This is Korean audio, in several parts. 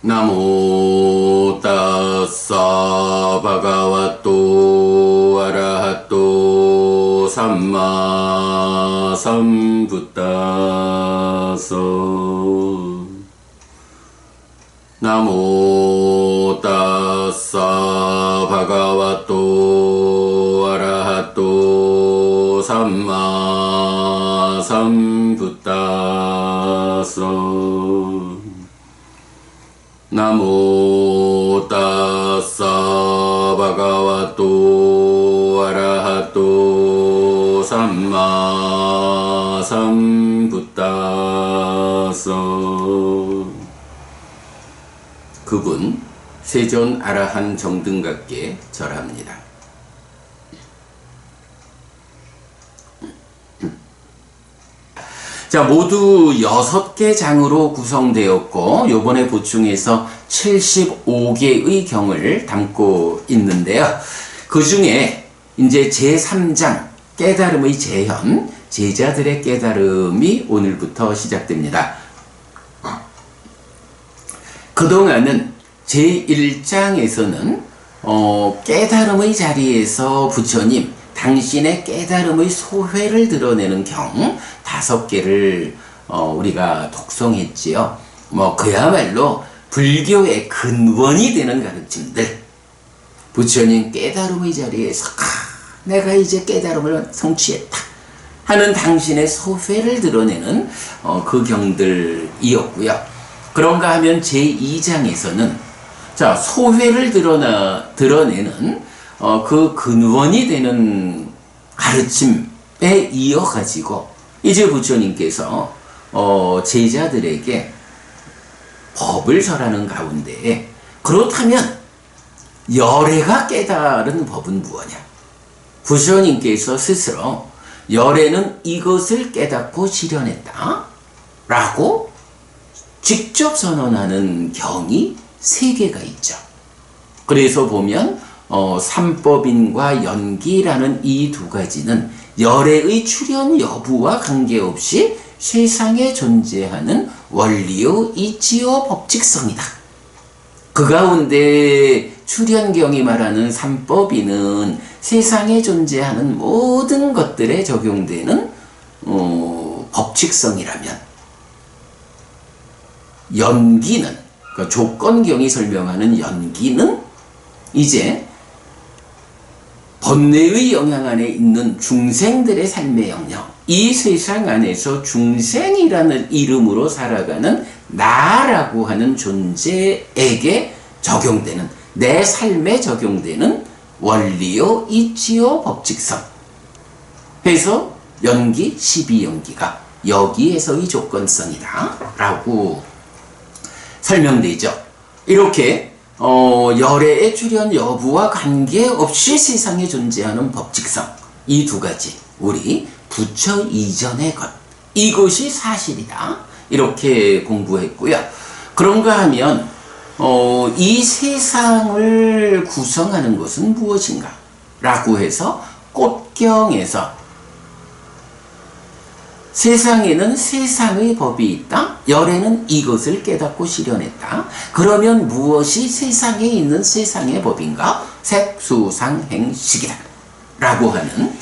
나모 따싸 바가와또 아라하또 삼마 삼부따서 나모 따싸 바가와또 아라하또 삼마 삼부따서 나모 따싸 바가와또 아라하또 삼마 삼부따서. 그분 세존 아라한 정등각께 절합니다. 자, 모두 6개 장으로 구성되었고 요번에 보충해서 75개의 경을 담고 있는데요. 그 중에 이제 제3장 깨달음의 재현, 제자들의 깨달음이 오늘부터 시작됩니다. 그동안은 제1장에서는 깨달음의 자리에서 부처님 당신의 깨달음의 소회를 드러내는 경 5개를 우리가 독송했지요. 그야말로 불교의 근원이 되는 가르침들. 부처님 깨달음의 자리에서 내가 이제 깨달음을 성취했다 하는 당신의 소회를 드러내는 그 경들이었고요. 그런가 하면 제2장에서는 자, 소회를 드러내는 그 근원이 되는 가르침에 이어가지고 이제 부처님께서 제자들에게 법을 설하는 가운데 그렇다면 열애가 깨달은 법은 무엇이냐? 부처님께서 스스로 열애는 이것을 깨닫고 실현했다 라고 직접 선언하는 경이 3개가 있죠. 그래서 보면 삼법인과 연기라는 이 2가지는 열애의 출현 여부와 관계없이 세상에 존재하는 원리요 이치요 법칙성이다. 그 가운데 출현경이 말하는 삼법인은 세상에 존재하는 모든 것들에 적용되는 법칙성이라면 연기는, 그러니까 조건경이 설명하는 연기는 이제 번뇌의 영향 안에 있는 중생들의 삶의 영역, 이 세상 안에서 중생이라는 이름으로 살아가는 나라고 하는 존재에게 적용되는, 내 삶에 적용되는 원리요 이치요 법칙성. 그래서 연기, 12연기가 여기에서의 조건성이다 라고 설명되죠. 이렇게 열애의 출현 여부와 관계없이 세상에 존재하는 법칙성, 이 2가지 우리 부처 이전의 것, 이것이 사실이다 이렇게 공부했고요. 그런가 하면 이 세상을 구성하는 것은 무엇인가 라고 해서 꽃경에서 세상에는 세상의 법이 있다. 열애는 이것을 깨닫고 실현했다. 그러면 무엇이 세상에 있는 세상의 법인가? 색수상행식이다 라고 하는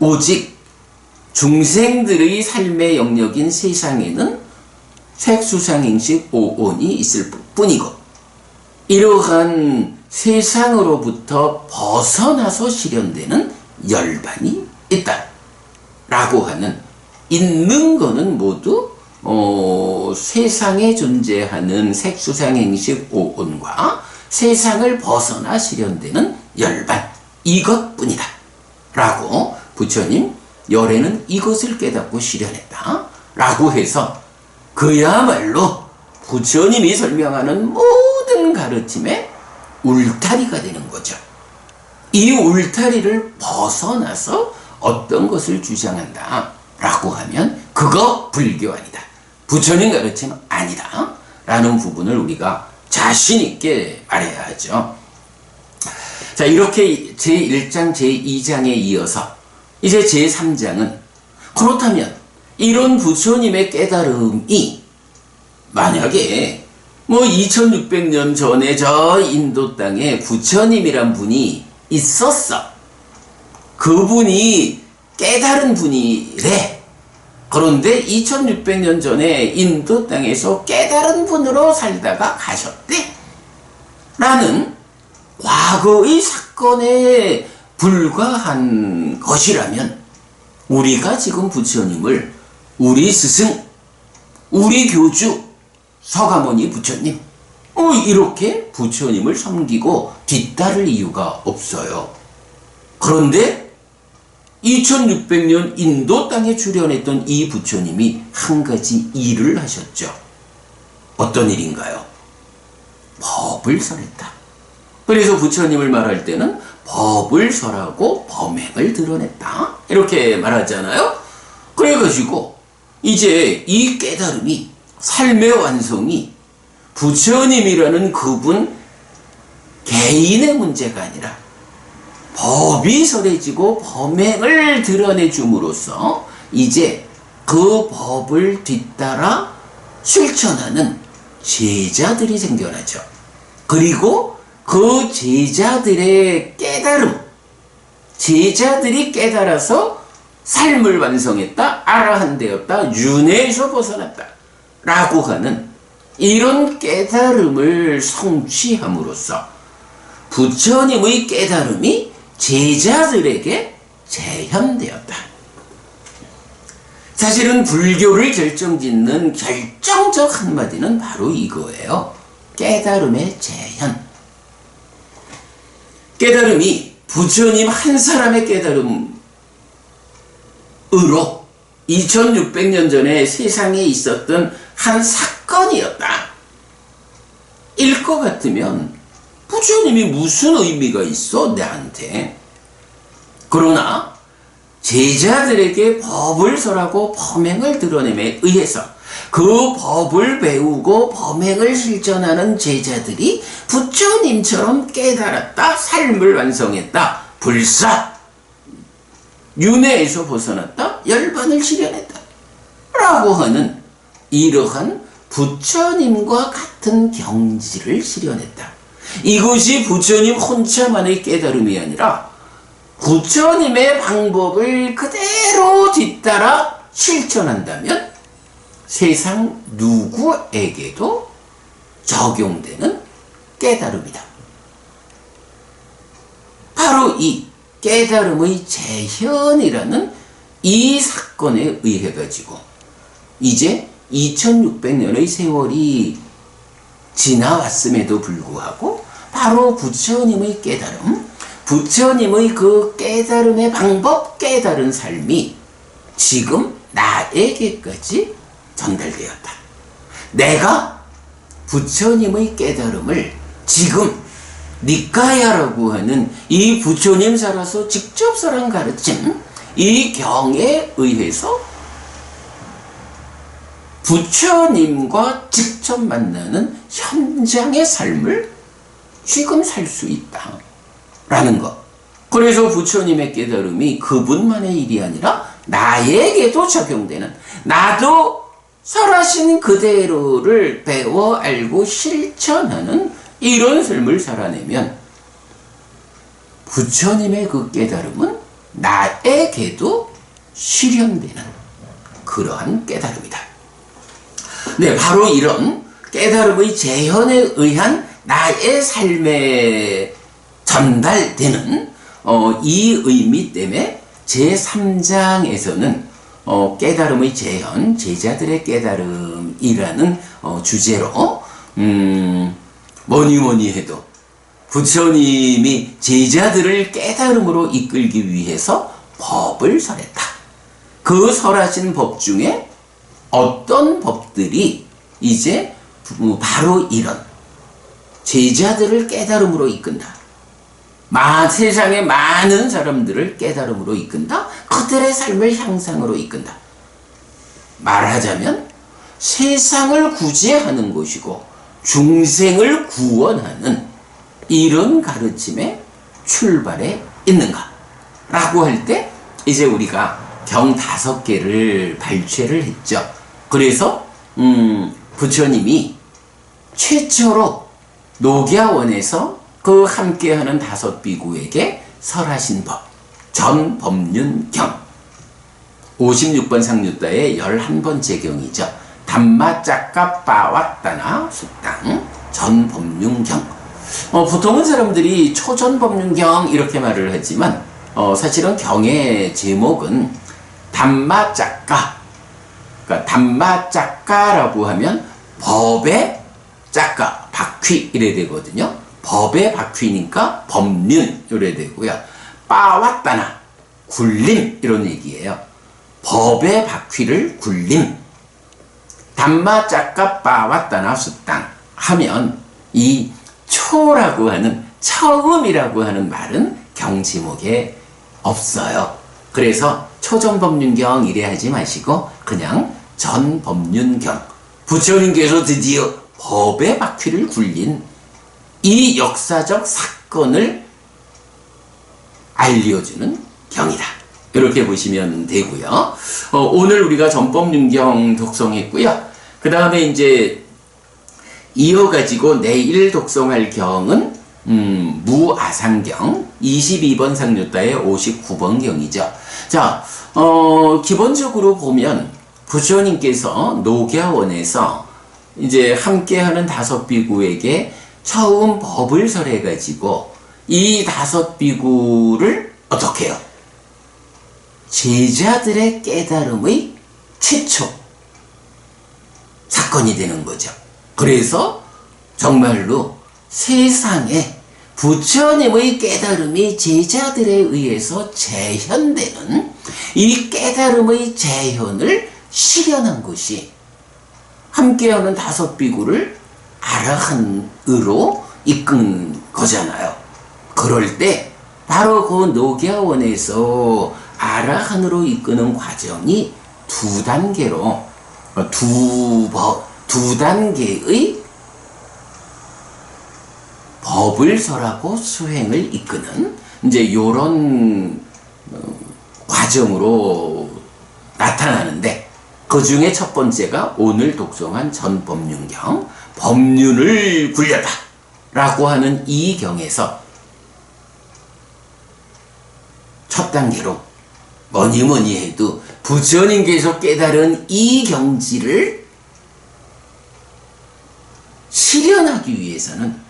오직 중생들의 삶의 영역인 세상에는 색수상행식 5온이 있을 뿐이고 이러한 세상으로부터 벗어나서 실현되는 열반이 있다 라고 하는, 있는 거는 모두 세상에 존재하는 색수상행식 5온과 세상을 벗어나 실현되는 열반, 이것뿐이다 라고 부처님 열애는 이것을 깨닫고 실현했다 라고 해서 그야말로 부처님이 설명하는 모든 가르침의 울타리가 되는 거죠. 이 울타리를 벗어나서 어떤 것을 주장한다 라고 하면 그거 불교 아니다, 부처님 가르침 아니다 라는 부분을 우리가 자신 있게 말해야 하죠. 자, 이렇게 제1장 제2장에 이어서 이제 제3장은 그렇다면 이런 부처님의 깨달음이 만약에 뭐 2600년 전에 저 인도 땅에 부처님이란 분이 있었어. 그분이 깨달은 분이래. 그런데 2600년 전에 인도 땅에서 깨달은 분으로 살다가 가셨대. 라는 과거의 사건에 불과한 것이라면 우리가 지금 부처님을 우리 스승, 우리 교주, 서가모니 부처님, 이렇게 부처님을 섬기고 뒤따를 이유가 없어요. 그런데 2600년 인도 땅에 출현했던 이 부처님이 한 가지 일을 하셨죠. 어떤 일인가요? 법을 설했다. 그래서 부처님을 말할 때는 법을 설하고 범행을 드러냈다. 이렇게 말하잖아요. 그래가지고 이제 이 깨달음이, 삶의 완성이 부처님이라는 그분 개인의 문제가 아니라 법이 설해지고 범행을 드러내줌으로써 이제 그 법을 뒤따라 실천하는 제자들이 생겨나죠. 그리고 그 제자들의 깨달음, 제자들이 깨달아서 삶을 완성했다, 아라한되었다, 윤회에서 벗어났다 라고 하는 이런 깨달음을 성취함으로써 부처님의 깨달음이 제자들에게 재현되었다. 사실은 불교를 결정짓는 결정적 한마디는 바로 이거예요. 깨달음의 재현. 깨달음이 부처님 한 사람의 깨달음으로 2600년 전에 세상에 있었던 한 사건이었다. 일 것 같으면 부처님이 무슨 의미가 있어 나한테. 그러나 제자들에게 법을 설하고 범행을 드러냄에 의해서 그 법을 배우고 범행을 실천하는 제자들이 부처님처럼 깨달았다, 삶을 완성했다, 불사, 윤회에서 벗어났다, 열반을 실현했다 라고 하는 이러한 부처님과 같은 경지를 실현했다. 이것이 부처님 혼자만의 깨달음이 아니라 부처님의 방법을 그대로 뒤따라 실천한다면 세상 누구에게도 적용되는 깨달음이다. 바로 이 깨달음의 재현이라는 이 사건에 의해 가지고 이제 2600년의 세월이 지나왔음에도 불구하고 바로 부처님의 깨달음, 부처님의 그 깨달음의 방법, 깨달은 삶이 지금 나에게까지 전달되었다. 내가 부처님의 깨달음을 지금 니까야라고 하는 이 부처님 살아서 직접 설한 가르침, 이 경에 의해서 부처님과 직접 만나는 현장의 삶을 지금 살 수 있다 라는 것. 그래서 부처님의 깨달음이 그분만의 일이 아니라 나에게도 적용되는, 나도 설하신 그대로를 배워 알고 실천하는 이런 삶을 살아내면 부처님의 그 깨달음은 나에게도 실현되는 그러한 깨달음이다. 네, 바로 이런 깨달음의 재현에 의한 나의 삶에 전달되는 이 의미 때문에 제3장에서는 깨달음의 재현, 제자들의 깨달음이라는 주제로 뭐니 해도 부처님이 제자들을 깨달음으로 이끌기 위해서 법을 설했다. 그 설하신 법 중에 어떤 법들이 이제 바로 이런 제자들을 깨달음으로 이끈다. 세상의 많은 사람들을 깨달음으로 이끈다. 그들의 삶을 향상으로 이끈다. 말하자면 세상을 구제하는 것이고 중생을 구원하는 이런 가르침의 출발에 있는가? 라고 할 때 이제 우리가 경 5개를 발췌를 했죠. 그래서 부처님이 최초로 녹야원에서 그 함께하는 5비구에게 설하신 법, 전법륜경. 56번 상류다의 11번째 경이죠. 담마짜까빠왔다나 숙당 전법륜경. 보통은 사람들이 초전법륜경 이렇게 말을 하지만 사실은 경의 제목은 담마짜까. 그러니까 담마짜까라고 하면 법의 짜까, 바퀴 이래 되거든요. 법의 바퀴니까 법륜 이래 되고요. 빠왔다나 굴림 이런 얘기예요. 법의 바퀴를 굴림. 담마짜까 빠왔다나 숙당 하면 이 초라고 하는 처음이라고 하는 말은 경지목에 없어요. 그래서 초전법륜경 이래 하지 마시고 그냥 전법륜경. 부처님께서 드디어 법의 바퀴를 굴린 이 역사적 사건을 알려주는 경이다. 이렇게 보시면 되고요. 오늘 우리가 전법륜경 독송했고요. 그 다음에 이제 이어가지고 내일 독송할 경은 무아상경 22번 상류다의 59번 경이죠. 자, 기본적으로 보면 부처님께서 녹야원에서 이제 함께하는 5비구에게 처음 법을 설해가지고 이 5비구를 어떻게 해요? 제자들의 깨달음의 최초 사건이 되는 거죠. 그래서 정말로 세상에 부처님의 깨달음이 제자들에 의해서 재현되는 이 깨달음의 재현을 실현한 것이 함께하는 5비구를 아라한으로 이끈 거잖아요. 그럴 때 바로 그 녹야원에서 아라한으로 이끄는 과정이 두 단계로 두 단계의 법을 설하고 수행을 이끄는 이제 요런 과정으로 나타나는데 그 중에 첫 번째가 오늘 독송한 전법륜경, 법륜을 굴려다 라고 하는 이 경에서 첫 단계로 뭐니 해도 부처님께서 깨달은 이 경지를 실현하기 위해서는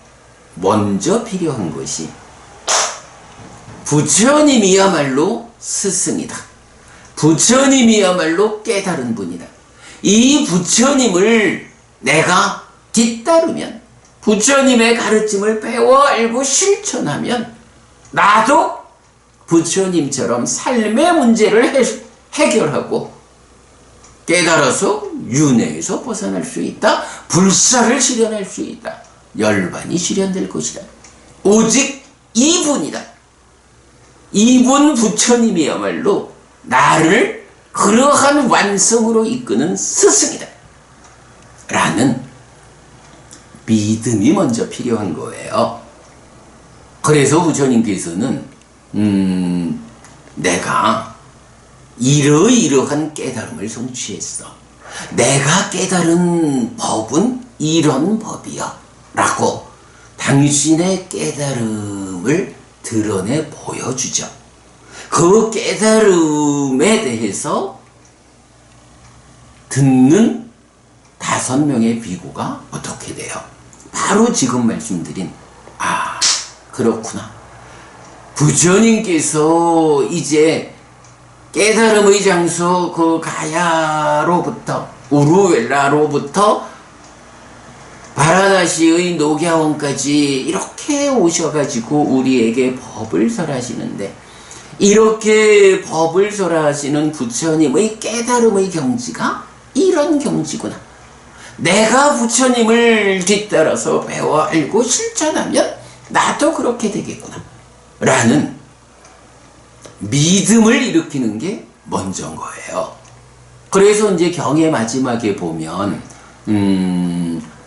먼저 필요한 것이 부처님이야말로 스승이다. 부처님이야말로 깨달은 분이다. 이 부처님을 내가 뒤따르면 부처님의 가르침을 배워 알고 실천하면 나도 부처님처럼 삶의 문제를 해결하고 깨달아서 윤회에서 벗어날 수 있다. 불사를 실현할 수 있다. 열반이 실현될 것이다. 오직 이분이다. 이분 부처님이야말로 나를 그러한 완성으로 이끄는 스승이다. 라는 믿음이 먼저 필요한 거예요. 그래서 부처님께서는 내가 이러이러한 깨달음을 성취했어. 내가 깨달은 법은 이런 법이야. 라고 당신의 깨달음을 드러내 보여주죠. 그 깨달음에 대해서 듣는 5명의 비구가 어떻게 돼요? 바로 지금 말씀드린 그렇구나. 부처님께서 이제 깨달음의 장소 그 가야로부터 우루웰라로부터 바라나시의 녹야원까지 이렇게 오셔가지고 우리에게 법을 설하시는데 이렇게 법을 설하시는 부처님의 깨달음의 경지가 이런 경지구나. 내가 부처님을 뒤따라서 배워 알고 실천하면 나도 그렇게 되겠구나. 라는 믿음을 일으키는 게 먼저인 거예요. 그래서 이제 경의 마지막에 보면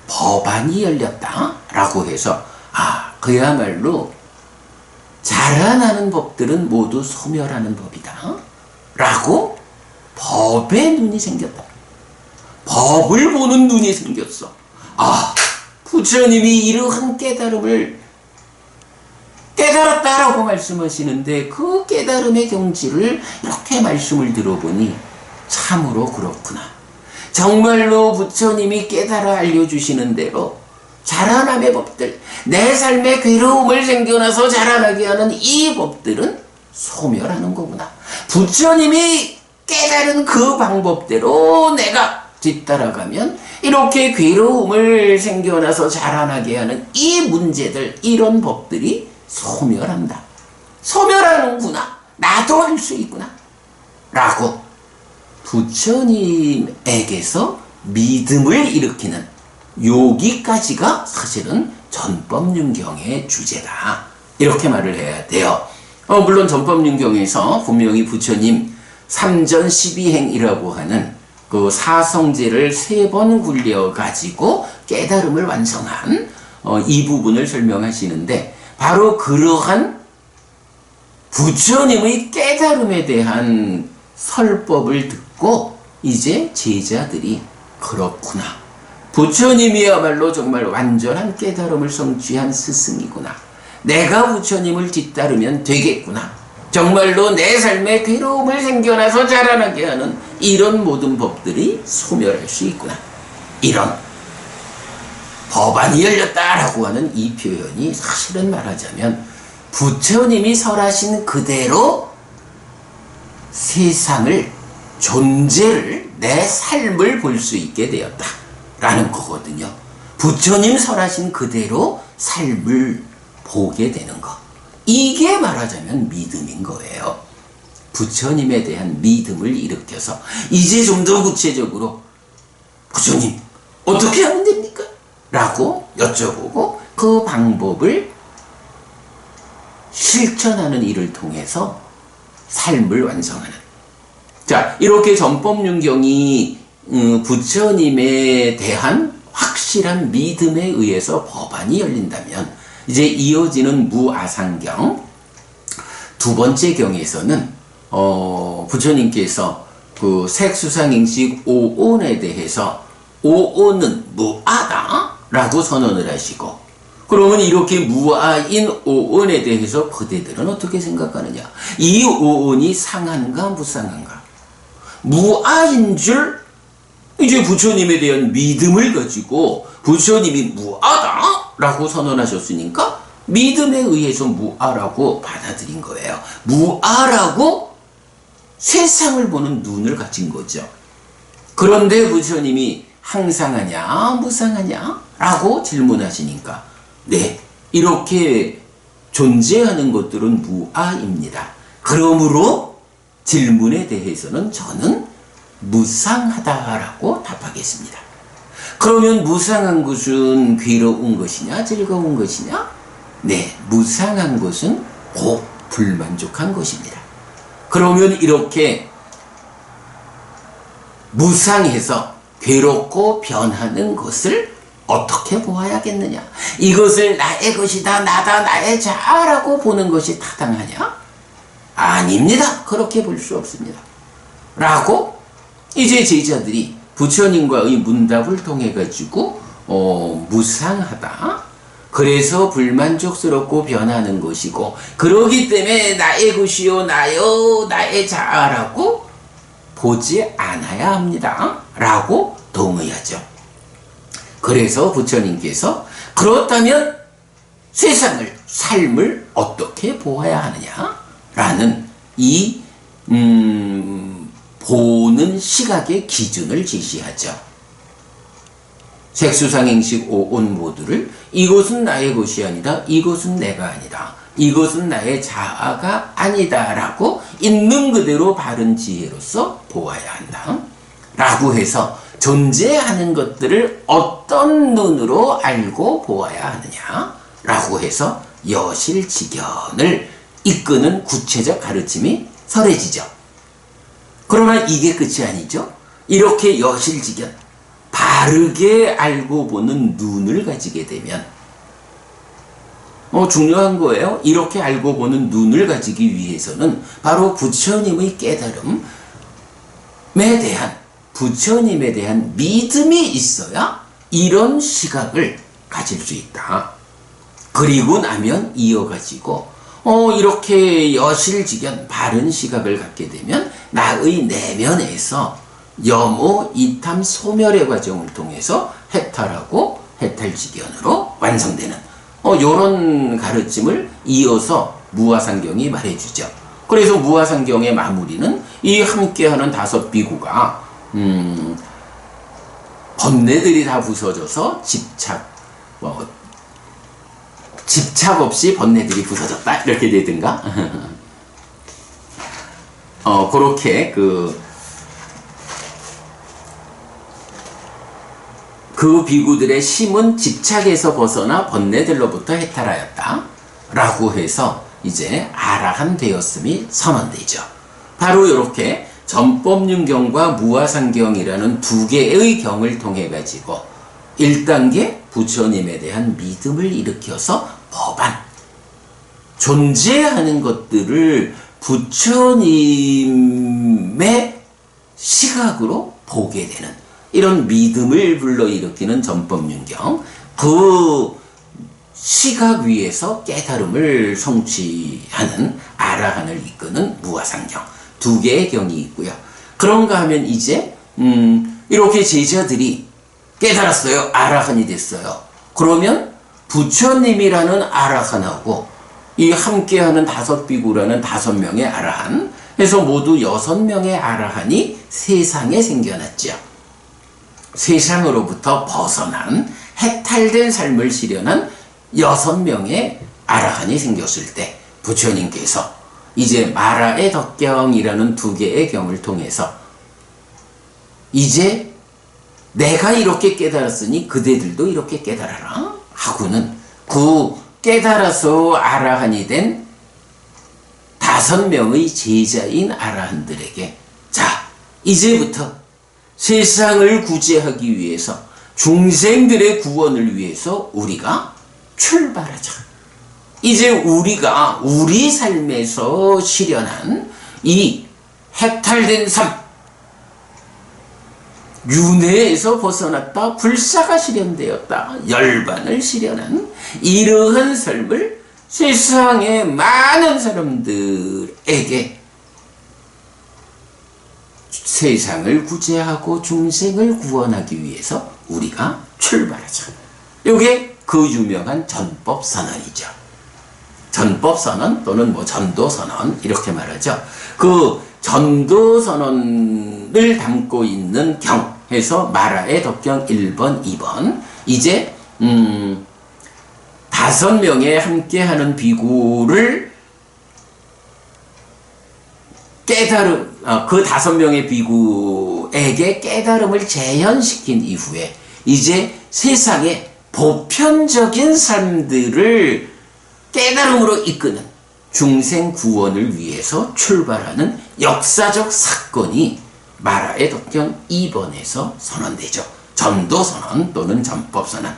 법안이 열렸다 라고 해서 그야말로 자라나는 법들은 모두 소멸하는 법이다 라고 법의 눈이 생겼다. 법을 보는 눈이 생겼어. 부처님이 이러한 깨달음을 깨달았다라고 말씀하시는데 그 깨달음의 경지를 이렇게 말씀을 들어보니 참으로 그렇구나. 정말로 부처님이 깨달아 알려주시는 대로 자라남의 법들, 내 삶에 괴로움을 생겨나서 자라나게 하는 이 법들은 소멸하는 거구나. 부처님이 깨달은 그 방법대로 내가 뒤따라가면 이렇게 괴로움을 생겨나서 자라나게 하는 이 문제들, 이런 법들이 소멸한다. 소멸하는구나. 나도 할 수 있구나. 라고 부처님에게서 믿음을 일으키는 여기까지가 사실은 전법륜경의 주제다. 이렇게 말을 해야 돼요. 물론 전법륜경에서 분명히 부처님 3전 12행이라고 하는 그 사성제를 3번 굴려가지고 깨달음을 완성한 이 부분을 설명하시는데 바로 그러한 부처님의 깨달음에 대한 설법을 듣고 이제 제자들이 그렇구나. 부처님이야말로 정말 완전한 깨달음을 성취한 스승이구나. 내가 부처님을 뒤따르면 되겠구나. 정말로 내 삶에 괴로움을 생겨나서 자라나게 하는 이런 모든 법들이 소멸할 수 있구나. 이런 법안이 열렸다라고 하는 이 표현이 사실은 말하자면 부처님이 설하신 그대로 세상을, 존재를, 내 삶을 볼 수 있게 되었다라는 거거든요. 부처님 설하신 그대로 삶을 보게 되는 것. 이게 말하자면 믿음인 거예요. 부처님에 대한 믿음을 일으켜서 이제 좀 더 구체적으로 부처님 어떻게 하면 됩니까? 라고 여쭤보고 그 방법을 실천하는 일을 통해서 삶을 완성하는. 자, 이렇게 전법륜경이 부처님에 대한 확실한 믿음에 의해서 법안이 열린다면 이제 이어지는 무아상경 두 번째 경에서는 부처님께서 그 색수상행식 오온에 대해서 오온은 무아다 라고 선언을 하시고, 그러면 이렇게 무아인 오온에 대해서 그대들은 어떻게 생각하느냐? 이 오온이 상한가 무상한가? 무아인 줄 이제 부처님에 대한 믿음을 가지고 부처님이 무아다 라고 선언하셨으니까 믿음에 의해서 무아라고 받아들인 거예요. 무아라고 세상을 보는 눈을 가진 거죠. 그런데 부처님이 항상하냐 무상하냐 라고 질문하시니까 네, 이렇게 존재하는 것들은 무아입니다. 그러므로 질문에 대해서는 저는 무상하다라고 답하겠습니다. 그러면 무상한 것은 괴로운 것이냐 즐거운 것이냐? 네, 무상한 것은 곧 불만족한 것입니다. 그러면 이렇게 무상해서 괴롭고 변하는 것을 어떻게 보아야겠느냐? 이것을 나의 것이다, 나다, 나의 자아라고 보는 것이 타당하냐? 아닙니다. 그렇게 볼 수 없습니다. 라고 이제 제자들이 부처님과의 문답을 통해 가지고 무상하다. 그래서 불만족스럽고 변하는 것이고 그러기 때문에 나의 것이요 나요 나의 자아라고 보지 않아야 합니다. 라고 동의하죠. 그래서 부처님께서 그렇다면 세상을, 삶을 어떻게 보아야 하느냐? 라는 이 보는 시각의 기준을 제시하죠. 색수상행식 오온 모두를 이것은 나의 것이 아니다. 이것은 내가 아니다. 이것은 나의 자아가 아니다. 라고 있는 그대로 바른 지혜로서 보아야 한다. 라고 해서 존재하는 것들을 어떤 눈으로 알고 보아야 하느냐? 라고 해서 여실직연을 이끄는 구체적 가르침이 설해지죠. 그러나 이게 끝이 아니죠. 이렇게 여실직연, 바르게 알고 보는 눈을 가지게 되면 중요한 거예요. 이렇게 알고 보는 눈을 가지기 위해서는 바로 부처님의 깨달음에 대한, 부처님에 대한 믿음이 있어야 이런 시각을 가질 수 있다. 그리고 나면 이어가지고 이렇게 여실직연 바른 시각을 갖게 되면 나의 내면에서 염오, 이탐, 소멸의 과정을 통해서 해탈하고 해탈직연으로 완성되는 요런 가르침을 이어서 무화상경이 말해주죠. 그래서 무화상경의 마무리는 이 함께하는 5 비구가 번뇌들이 다 부서져서 집착 없이 번뇌들이 부서졌다 이렇게 되든가 그렇게 그 비구들의 심은 집착에서 벗어나 번뇌들로부터 해탈하였다 라고 해서 이제 아라한 되었음이 선언되죠. 바로 이렇게 전법륜경과 무화상경이라는 2개의 경을 통해 가지고 1단계 부처님에 대한 믿음을 일으켜서 법안, 존재하는 것들을 부처님의 시각으로 보게 되는 이런 믿음을 불러일으키는 전법륜경, 그 시각 위에서 깨달음을 성취하는 아라한을 이끄는 무화상경, 2개의 경이 있고요. 그런가 하면 이제 이렇게 제자들이 깨달았어요. 아라한이 됐어요. 그러면 부처님이라는 아라한하고 이 함께하는 5 비구라는 5명의 아라한 해서 모두 6명의 아라한이 세상에 생겨났죠. 세상으로부터 벗어난 해탈된 삶을 실현한 6명의 아라한이 생겼을 때 부처님께서 이제 마라의 덕경이라는 2개의 경을 통해서 이제 내가 이렇게 깨달았으니 그대들도 이렇게 깨달아라 하고는 그 깨달아서 아라한이 된 5명의 제자인 아라한들에게 자, 이제부터 세상을 구제하기 위해서 중생들의 구원을 위해서 우리가 출발하자. 이제 우리가 우리 삶에서 실현한 이 해탈된 삶, 윤회에서 벗어났다 불사가 실현되었다 열반을 실현한 이러한 삶을 세상의 많은 사람들에게 세상을 구제하고 중생을 구원하기 위해서 우리가 출발하자. 이게 그 유명한 전법선언이죠. 전법선언 또는 전도선언 이렇게 말하죠. 그 전도선언을 담고 있는 경 해서 마라의 덕경 1번, 2번 이제 5명의 함께하는 비구를 그 5명의 비구에게 깨달음을 재현시킨 이후에 이제 세상에 보편적인 삶들을 깨달음으로 이끄는 중생 구원을 위해서 출발하는 역사적 사건이 마라의 덕경 2번에서 선언되죠. 전도선언 또는 전법선언.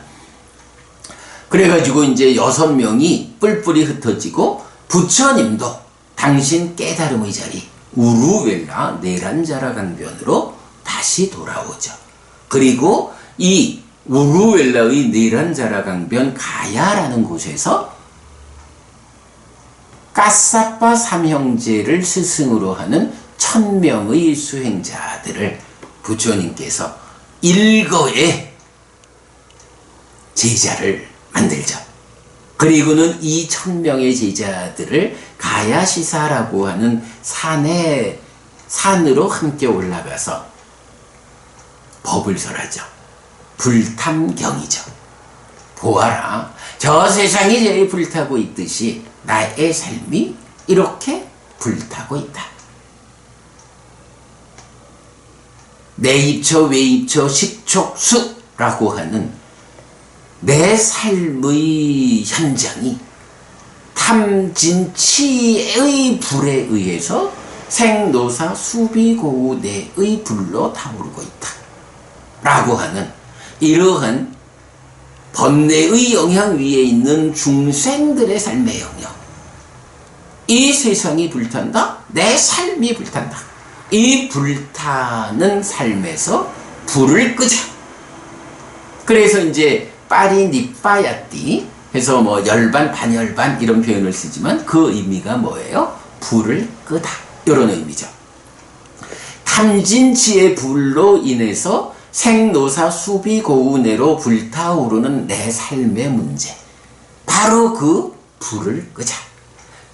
그래가지고 이제 6명이 뿔뿔이 흩어지고 부처님도 당신 깨달음의 자리 우루웰라 내란자라 강변으로 다시 돌아오죠. 그리고 이 우루웰라의 내란자라 강변 가야라는 곳에서 까사빠 삼형제를 스승으로 하는 1000명의 수행자들을 부처님께서 일거에 제자를 만들죠. 그리고는 이 1000명의 제자들을 가야시사라고 하는 산으로 함께 올라가서 법을 설하죠. 불탐경이죠. 보아라, 저 세상이 제일 불타고 있듯이 나의 삶이 이렇게 불타고 있다. 내입처, 외입처, 식촉수라고 하는 내 삶의 현장이 탐진치의 불에 의해서 생노사 수비고우 내의 불로 타오르고 있다. 라고 하는 이러한 번뇌의 영향 위에 있는 중생들의 삶의 영역. 이 세상이 불탄다. 내 삶이 불탄다. 이 불타는 삶에서 불을 끄자. 그래서 이제 빠리 니빠야띠 해서 뭐 열반, 반열반 이런 표현을 쓰지만 그 의미가 뭐예요? 불을 끄다. 이런 의미죠. 탐진치의 불로 인해서 생노사 수비고운해로 불타오르는 내 삶의 문제. 바로 그 불을 끄자.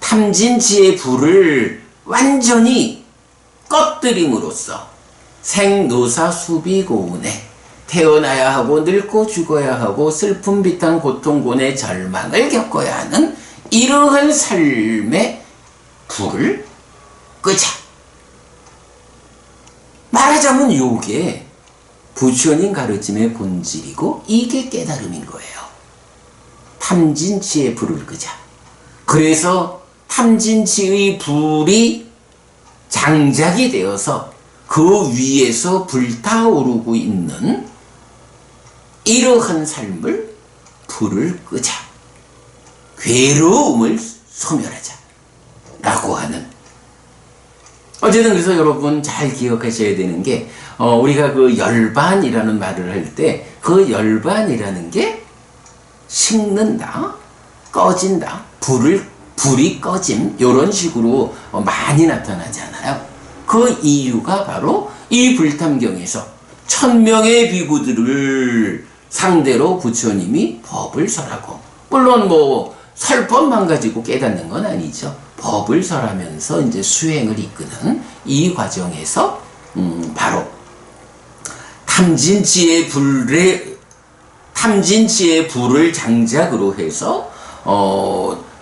탐진치의 불을 완전히 꺼뜨림으로써 생노사 수비고운해 태어나야 하고 늙고 죽어야 하고 슬픔 비탄 고통곤의 절망을 겪어야 하는 이러한 삶의 불을 끄자. 말하자면 요게 부처님 가르침의 본질이고 이게 깨달음인 거예요. 탐진치의 불을 끄자. 그래서 탐진치의 불이 장작이 되어서 그 위에서 불타오르고 있는 이러한 삶을 불을 끄자. 괴로움을 소멸하자. 라고 하는. 어쨌든 그래서 여러분 잘 기억하셔야 되는 게 우리가 그 열반이라는 말을 할 때 그 열반이라는 게 식는다, 꺼진다, 불이 꺼짐 이런 식으로 많이 나타나잖아요. 그 이유가 바로 이 불탐경에서 1000명의 비구들을 상대로 부처님이 법을 설하고, 물론 뭐 설법만 가지고 깨닫는 건 아니죠. 법을 설하면서 이제 수행을 이끄는 이 과정에서 바로 탐진치의 불을 장작으로 해서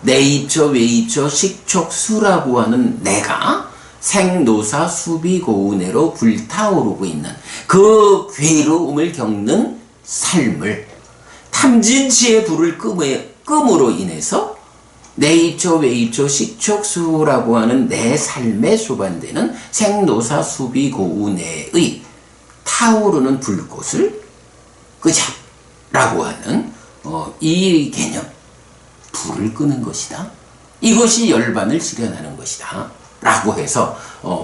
내입처, 외입처, 식촉수라고 하는 내가 생노사 수비고운해로 불타오르고 있는 그 괴로움을 겪는 삶을 탐진치의 불을 끔으로 인해서 내입처, 외입처, 식촉수라고 하는 내 삶에 수반되는 생노사 수비고운해의 타오르는 불꽃을 끄자 라고 하는 이 개념, 불을 끄는 것이다. 이것이 열반을 실현하는 것이다 라고 해서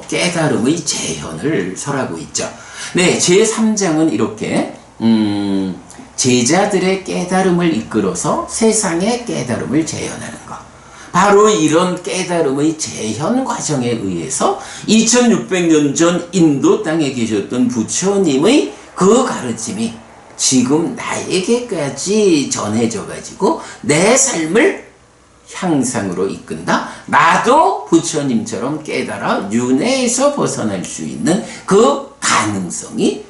깨달음의 재현을 설하고 있죠. 네, 제3장은 이렇게 제자들의 깨달음을 이끌어서 세상의 깨달음을 재현하는 것. 바로 이런 깨달음의 재현 과정에 의해서 2600년 전 인도 땅에 계셨던 부처님의 그 가르침이 지금 나에게까지 전해져 가지고 내 삶을 향상으로 이끈다. 나도 부처님처럼 깨달아 윤회에서 벗어날 수 있는 그 가능성이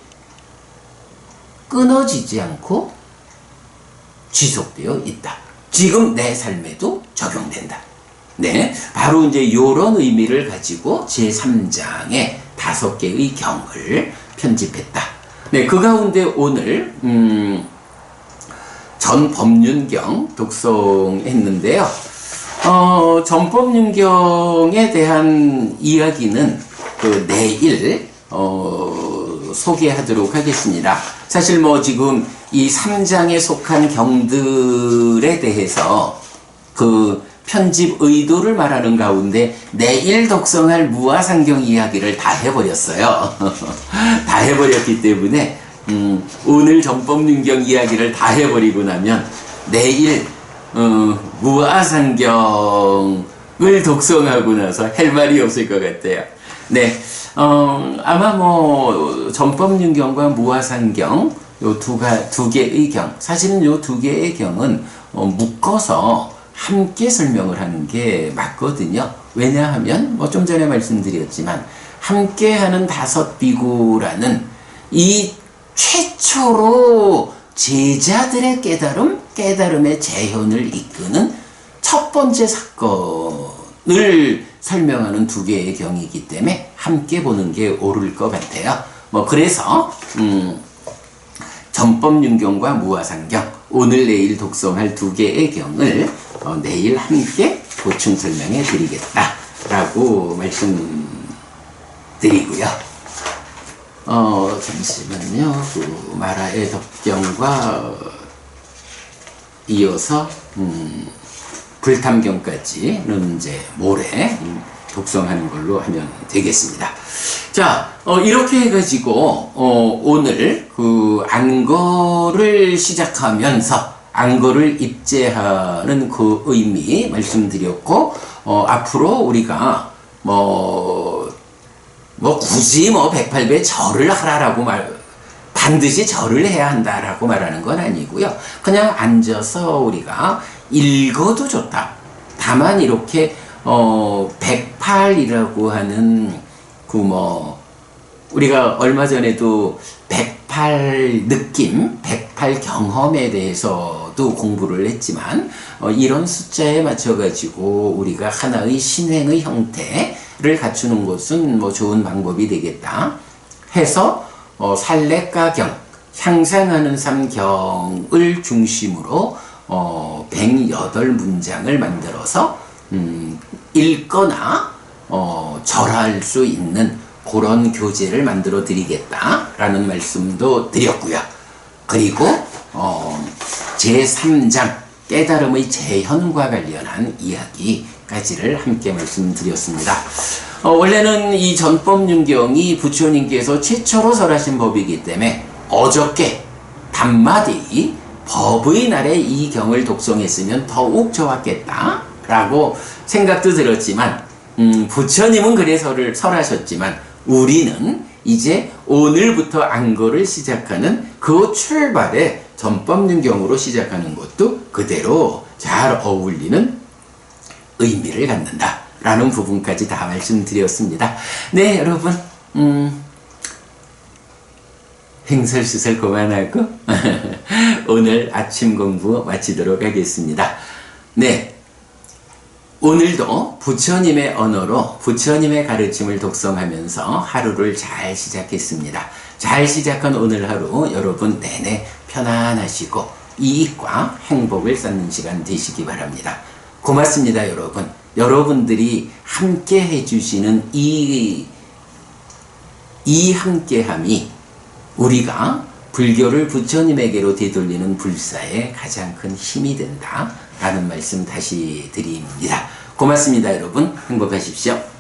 끊어지지 않고 지속되어 있다. 지금 내 삶에도 적용된다. 네, 바로 이제 이런 의미를 가지고 제3장에 5개의 경을 편집했다. 네, 그 가운데 오늘 전법륜경 독송했는데요. 전법륜경에 대한 이야기는 내일 소개하도록 하겠습니다. 사실 뭐 지금 이 3장에 속한 경들에 대해서 그 편집 의도를 말하는 가운데 내일 독송할 무아상경 이야기를 다 해버렸어요. 다 해버렸기 때문에 오늘 전법륜경 이야기를 다 해버리고 나면 내일 무아상경을 독송하고 나서 할 말이 없을 것 같아요. 네, 아마 뭐 전법륜경과 무아상경 요 두 개의 경, 사실은 요 두 개의 경은 묶어서 함께 설명을 하는 게 맞거든요. 왜냐하면 뭐 좀 전에 말씀드렸지만 함께하는 5비구라는 이 최초로 제자들의 깨달음의 재현을 이끄는 첫 번째 사건을 설명하는 2개의 경이기 때문에 함께 보는 게 옳을 것 같아요. 뭐 그래서 전법륜경과 무아상경, 오늘 내일 독송할 2개의 경을 내일 함께 보충 설명해 드리겠다라고 말씀드리고요. 잠시만요. 그 마라의 덕경과 이어서 불탐경까지는 이제 모레 독성하는 걸로 하면 되겠습니다. 자, 이렇게 해가지고 오늘 그 안거를 시작하면서 안거를 입제하는 그 의미 말씀드렸고, 앞으로 우리가 굳이 108배 절을 하라라고 반드시 절을 해야 한다라고 말하는 건 아니고요. 그냥 앉아서 우리가 읽어도 좋다. 다만 이렇게 108이라고 하는 우리가 얼마 전에도 108 느낌, 108 경험에 대해서도 공부를 했지만, 이런 숫자에 맞춰가지고 우리가 하나의 신행의 형태를 갖추는 것은 좋은 방법이 되겠다 해서, 살례가경, 향상하는 삼경을 중심으로 108문장을 만들어서 읽거나 절할 수 있는 그런 교재를 만들어 드리겠다라는 말씀도 드렸고요. 그리고 제3장 깨달음의 재현과 관련한 이야기까지를 함께 말씀드렸습니다. 원래는 이 전법윤경이 부처님께서 최초로 설하신 법이기 때문에 어저께 단마디 법의 날에 이 경을 독송했으면 더욱 좋았겠다라고 생각도 들었지만, 부처님은 그래서 설하셨지만 우리는 이제 오늘부터 안거를 시작하는 그 출발에 전법윤경으로 시작하는 것도 그대로 잘 어울리는 의미를 갖는다 라는 부분까지 다 말씀드렸습니다. 네, 여러분, 횡설수설 그만하고 오늘 아침 공부 마치도록 하겠습니다. 네, 오늘도 부처님의 언어로 부처님의 가르침을 독송하면서 하루를 잘 시작했습니다. 잘 시작한 오늘 하루 여러분 내내 편안하시고 이익과 행복을 쌓는 시간 되시기 바랍니다. 고맙습니다, 여러분. 여러분들이 함께 해주시는 이 함께함이 우리가 불교를 부처님에게로 되돌리는 불사의 가장 큰 힘이 된다라는 말씀 다시 드립니다. 고맙습니다, 여러분. 행복하십시오.